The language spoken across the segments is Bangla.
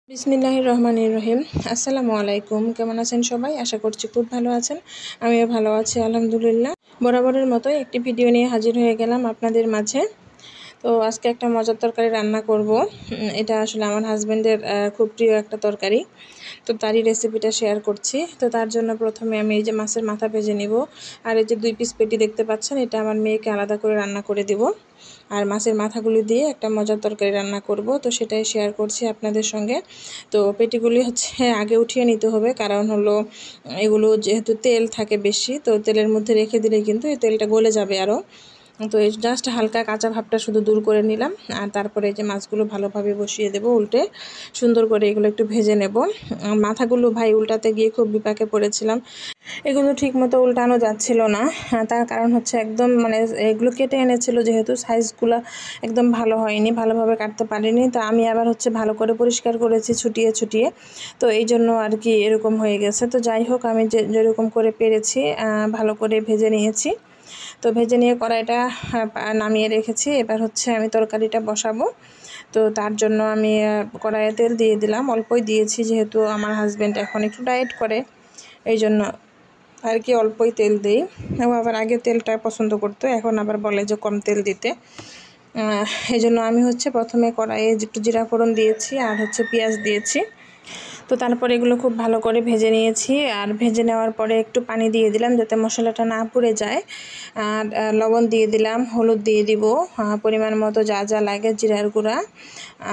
বিসমিল্লাহির রহমানির রহিম। আসসালামু আলাইকুম। কেমন আছেন সবাই? আশা করছি খুব ভালো আছেন। আমিও ভালো আছি আলহামদুলিল্লাহ। বরাবরের মতো একটি ভিডিও নিয়ে হাজির হয়ে গেলাম আপনাদের মাঝে। তো আজকে একটা মজার তরকারি রান্না করব। এটা আসলে আমার হাজব্যান্ডের খুব প্রিয় একটা তরকারি, তো তারই রেসিপিটা শেয়ার করছি। তো তার জন্য প্রথমে আমি এই যে মাছের মাথা ভেজে নিব, আর এই যে 2 পিস পেটি দেখতে পাচ্ছেন, এটা আমার মেয়েকে আলাদা করে রান্না করে দিব। আর মাছের মাথাগুলি দিয়ে একটা মজার তরকারি রান্না করব, তো সেটাই শেয়ার করছি আপনাদের সঙ্গে। তো পেটিগুলি হচ্ছে আগে উঠিয়ে নিতে হবে, কারণ হলো এগুলো যেহেতু তেল থাকে বেশি, তো তেলের মধ্যে রেখে দিলে কিন্তু এই তেলটা গলে যাবে আরও। তো এই জাস্ট হালকা কাঁচা ভাবটা শুধু দূর করে নিলাম। আর তারপরে এই যে মাছগুলো ভালোভাবে বসিয়ে দেব উল্টে, সুন্দর করে এগুলো একটু ভেজে নেব। মাথাগুলো ভাই উল্টাতে গিয়ে খুব বিপাকে পড়েছিলাম, এগুলো ঠিক মতো উল্টানো যাচ্ছিল না। তার কারণ হচ্ছে একদম মানে এগুলো কেটে এনেছিল, যেহেতু সাইজগুলো একদম ভালো হয়নি, ভালোভাবে কাটতে পারিনি। তো আমি আবার হচ্ছে ভালো করে পরিষ্কার করেছি ছুটিয়ে ছুটিয়ে, তো এই জন্য আর কি এরকম হয়ে গেছে। তো যাই হোক, আমি যেরকম করে পেরেছি ভালো করে ভেজে নিয়েছি। তো ভেজে নিয়ে কড়াইটা নামিয়ে রেখেছি। এবার হচ্ছে আমি তরকারিটা বসাবো। তো তার জন্য আমি কড়াইয়ে তেল দিয়ে দিলাম, অল্পই দিয়েছি, যেহেতু আমার হাজব্যান্ড এখন একটু ডায়েট করে, এই জন্য আর কি অল্পই তেল দিই। ও আবার আগে তেলটা পছন্দ করতো, এখন আবার বলে যে কম তেল দিতে। এই জন্য আমি হচ্ছে প্রথমে কড়াইয়ে একটু জিরা ফোড়ন দিয়েছি, আর হচ্ছে পেঁয়াজ দিয়েছি। তো তারপরে এগুলো খুব ভালো করে ভেজে নিয়েছি। আর ভেজে নেওয়ার পরে একটু পানি দিয়ে দিলাম যাতে মশলাটা না পুড়ে যায়। আর লবণ দিয়ে দিলাম, হলুদ দিয়ে দিব পরিমাণ মতো, যা যা লাগে, জিরার গুঁড়া,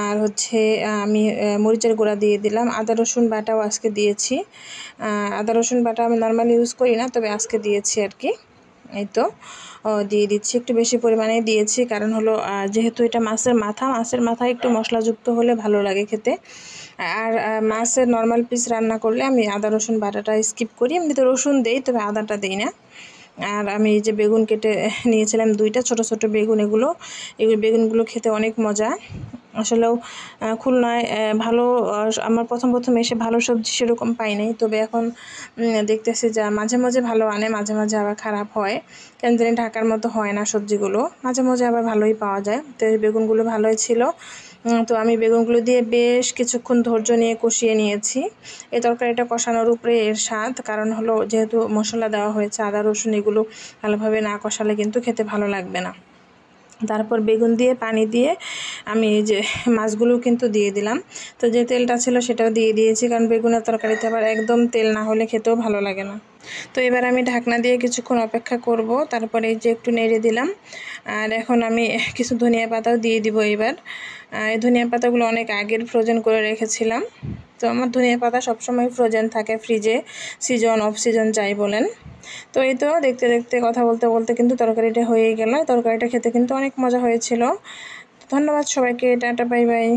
আর হচ্ছে আমি মরিচের গুঁড়া দিয়ে দিলাম। আদা রসুন বাটাও আজকে দিয়েছি। আদা রসুন বাটা আমি নর্মালি ইউজ করি না, তবে আজকে দিয়েছি আর কি। এই তো দিয়ে দিচ্ছি, একটু বেশি পরিমাণে দিয়েছি, কারণ হলো যেহেতু এটা মাছের মাথা একটু মশলাযুক্ত হলে ভালো লাগে খেতে। আর মাছের নর্মাল পিস রান্না করলে আমি আদা রসুন বাটাটা স্কিপ করি, এমনিতে রসুন দেই, তবে আদাটা দিই না। আর আমি এই যে বেগুন কেটে নিয়েছিলাম 2টা ছোট ছোট বেগুন, এগুলো বেগুনগুলো খেতে অনেক মজা। আসলেও খুলনায় ভালো, আমার প্রথম এসে ভালো সবজি সেরকম পাই নাই, তবে এখন দেখতেছি যে মাঝে মাঝে ভালো আনে, মাঝে মাঝে আবার খারাপ হয়, কেন জানি ঢাকার মতো হয় না সবজিগুলো, মাঝে মাঝে আবার ভালোই পাওয়া যায়। তো এই বেগুনগুলো ভালোই ছিল। তো আমি বেগুনগুলো দিয়ে বেশ কিছুক্ষণ ধৈর্য নিয়ে কষিয়ে নিয়েছি। এই তরকারিটা কষানোর উপরে এর স্বাদ, কারণ হলো যেহেতু মশলা দেওয়া হয়েছে, আদা রসুন, এগুলো ভালোভাবে না কষালে কিন্তু খেতে ভালো লাগবে না। তারপর বেগুন দিয়ে পানি দিয়ে আমি এই যে মাছগুলো কিন্তু দিয়ে দিলাম। তো যে তেলটা ছিল সেটাও দিয়ে দিয়েছি, কারণ বেগুনের তরকারিতে আবার একদম তেল না হলে খেতেও ভালো লাগে না। তো এবার আমি ঢাকনা দিয়ে কিছুক্ষণ অপেক্ষা করব, তারপরে এই যে একটু নেড়ে দিলাম। আর এখন আমি কিছু ধনিয়া পাতাও দিয়ে দিব এবার। এই ধনিয়া পাতাগুলো অনেক আগের ফ্রোজেন করে রেখেছিলাম। তো আমার ধনিয়া পাতা সবসময় ফ্রোজেন থাকে ফ্রিজে, সিজন অফ সিজন যাই বলেন। তো এই তো দেখতে দেখতে কথা বলতে বলতে কিন্তু তরকারিটা হয়ে গেল। তরকারিটা খেতে কিন্তু অনেক মজা হয়েছিল। ধন্যবাদ সবাইকে, টাটা, বাই বাই।